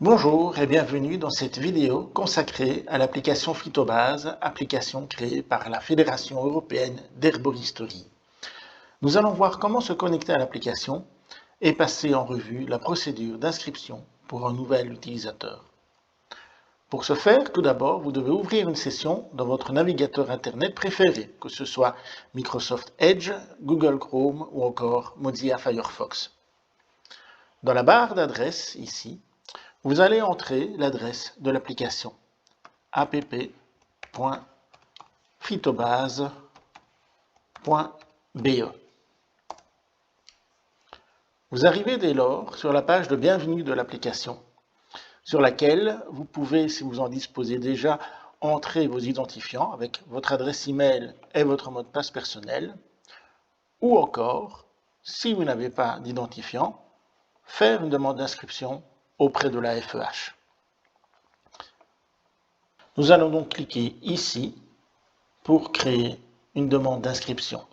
Bonjour et bienvenue dans cette vidéo consacrée à l'application Phytobase, application créée par la Fédération européenne d'herboristerie. Nous allons voir comment se connecter à l'application et passer en revue la procédure d'inscription pour un nouvel utilisateur. Pour ce faire, tout d'abord, vous devez ouvrir une session dans votre navigateur Internet préféré, que ce soit Microsoft Edge, Google Chrome ou encore Mozilla Firefox. Dans la barre d'adresse, ici, vous allez entrer l'adresse de l'application app.phytobase.be. Vous arrivez dès lors sur la page de bienvenue de l'application, sur laquelle vous pouvez, si vous en disposez déjà, entrer vos identifiants avec votre adresse email et votre mot de passe personnel, ou encore, si vous n'avez pas d'identifiant, faire une demande d'inscription auprès de la FEH. Nous allons donc cliquer ici pour créer une demande d'inscription.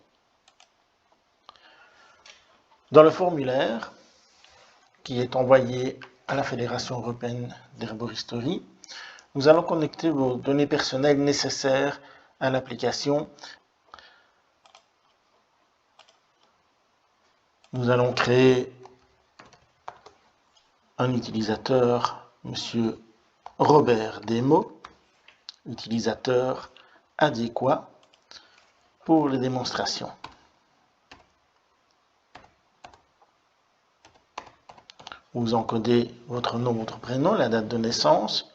Dans le formulaire qui est envoyé à la Fédération européenne d'herboristerie, nous allons connecter vos données personnelles nécessaires à l'application. Nous allons créer un utilisateur, Monsieur Robert Demo, utilisateur adéquat pour les démonstrations. Vous encodez votre nom, votre prénom, la date de naissance,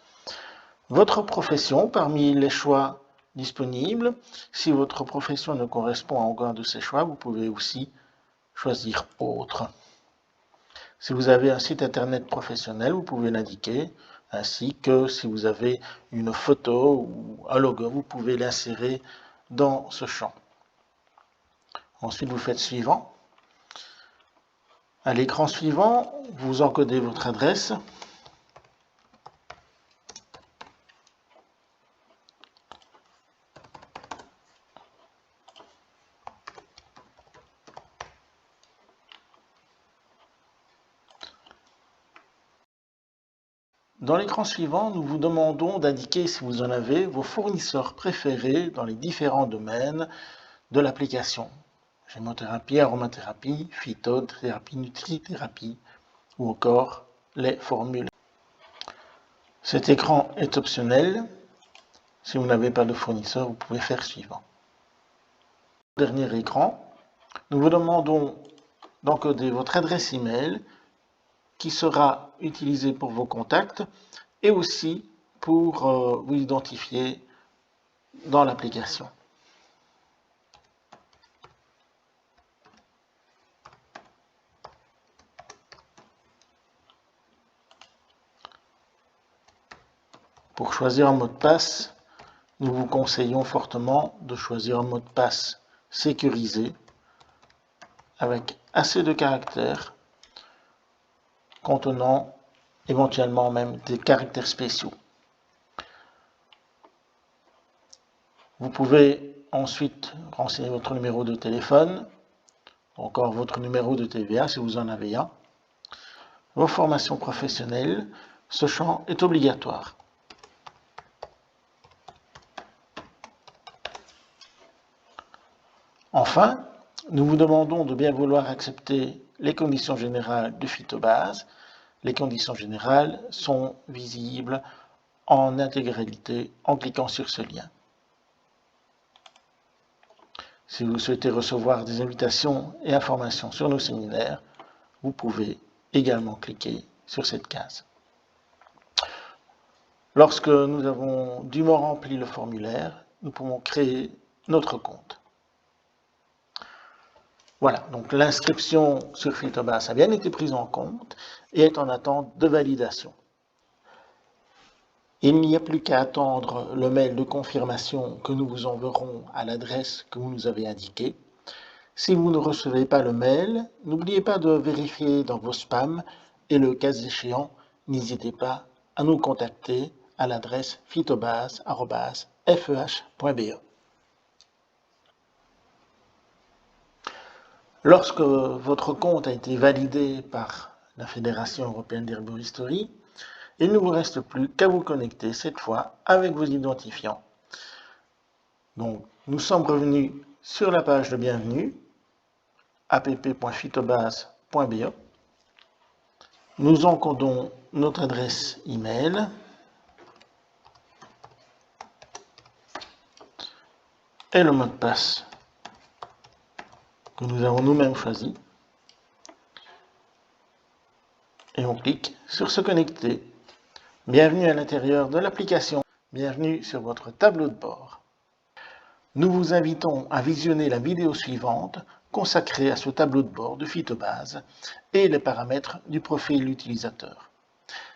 votre profession parmi les choix disponibles. Si votre profession ne correspond à aucun de ces choix, vous pouvez aussi choisir autre. Si vous avez un site internet professionnel, vous pouvez l'indiquer, ainsi que si vous avez une photo ou un logo, vous pouvez l'insérer dans ce champ. Ensuite, vous faites suivant. À l'écran suivant, vous encodez votre adresse. Dans l'écran suivant, nous vous demandons d'indiquer, si vous en avez, vos fournisseurs préférés dans les différents domaines de l'application. Gémothérapie, aromathérapie, phytothérapie, nutrithérapie ou encore les formules. Cet écran est optionnel. Si vous n'avez pas de fournisseur, vous pouvez faire suivant. Dernier écran, nous vous demandons d'encoder votre adresse email qui sera utilisée pour vos contacts et aussi pour vous identifier dans l'application. Pour choisir un mot de passe, nous vous conseillons fortement de choisir un mot de passe sécurisé avec assez de caractères contenant éventuellement même des caractères spéciaux. Vous pouvez ensuite renseigner votre numéro de téléphone, encore votre numéro de TVA si vous en avez un. Vos formations professionnelles, ce champ est obligatoire. Enfin, nous vous demandons de bien vouloir accepter les conditions générales de Phytobase. Les conditions générales sont visibles en intégralité en cliquant sur ce lien. Si vous souhaitez recevoir des invitations et informations sur nos séminaires, vous pouvez également cliquer sur cette case. Lorsque nous avons dûment rempli le formulaire, nous pouvons créer notre compte. Voilà, donc l'inscription sur Phytobase a bien été prise en compte et est en attente de validation. Il n'y a plus qu'à attendre le mail de confirmation que nous vous enverrons à l'adresse que vous nous avez indiquée. Si vous ne recevez pas le mail, n'oubliez pas de vérifier dans vos spams et le cas échéant, n'hésitez pas à nous contacter à l'adresse phytobase@feh.be. Lorsque votre compte a été validé par la Fédération européenne d'herboristerie, Il ne vous reste plus qu'à vous connecter cette fois avec vos identifiants. Donc, nous sommes revenus sur la page de bienvenue, app.phytobase.be. Nous encodons notre adresse email et le mot de passe que nous avons nous-mêmes choisi. Et on clique sur se connecter. Bienvenue à l'intérieur de l'application. Bienvenue sur votre tableau de bord. Nous vous invitons à visionner la vidéo suivante consacrée à ce tableau de bord de Phytobase et les paramètres du profil utilisateur.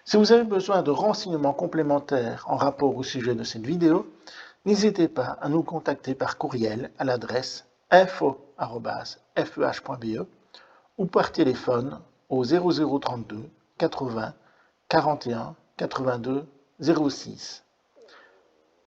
Si vous avez besoin de renseignements complémentaires en rapport au sujet de cette vidéo, n'hésitez pas à nous contacter par courriel à l'adresse info@feh.be ou par téléphone au 0032 80 41 82 06.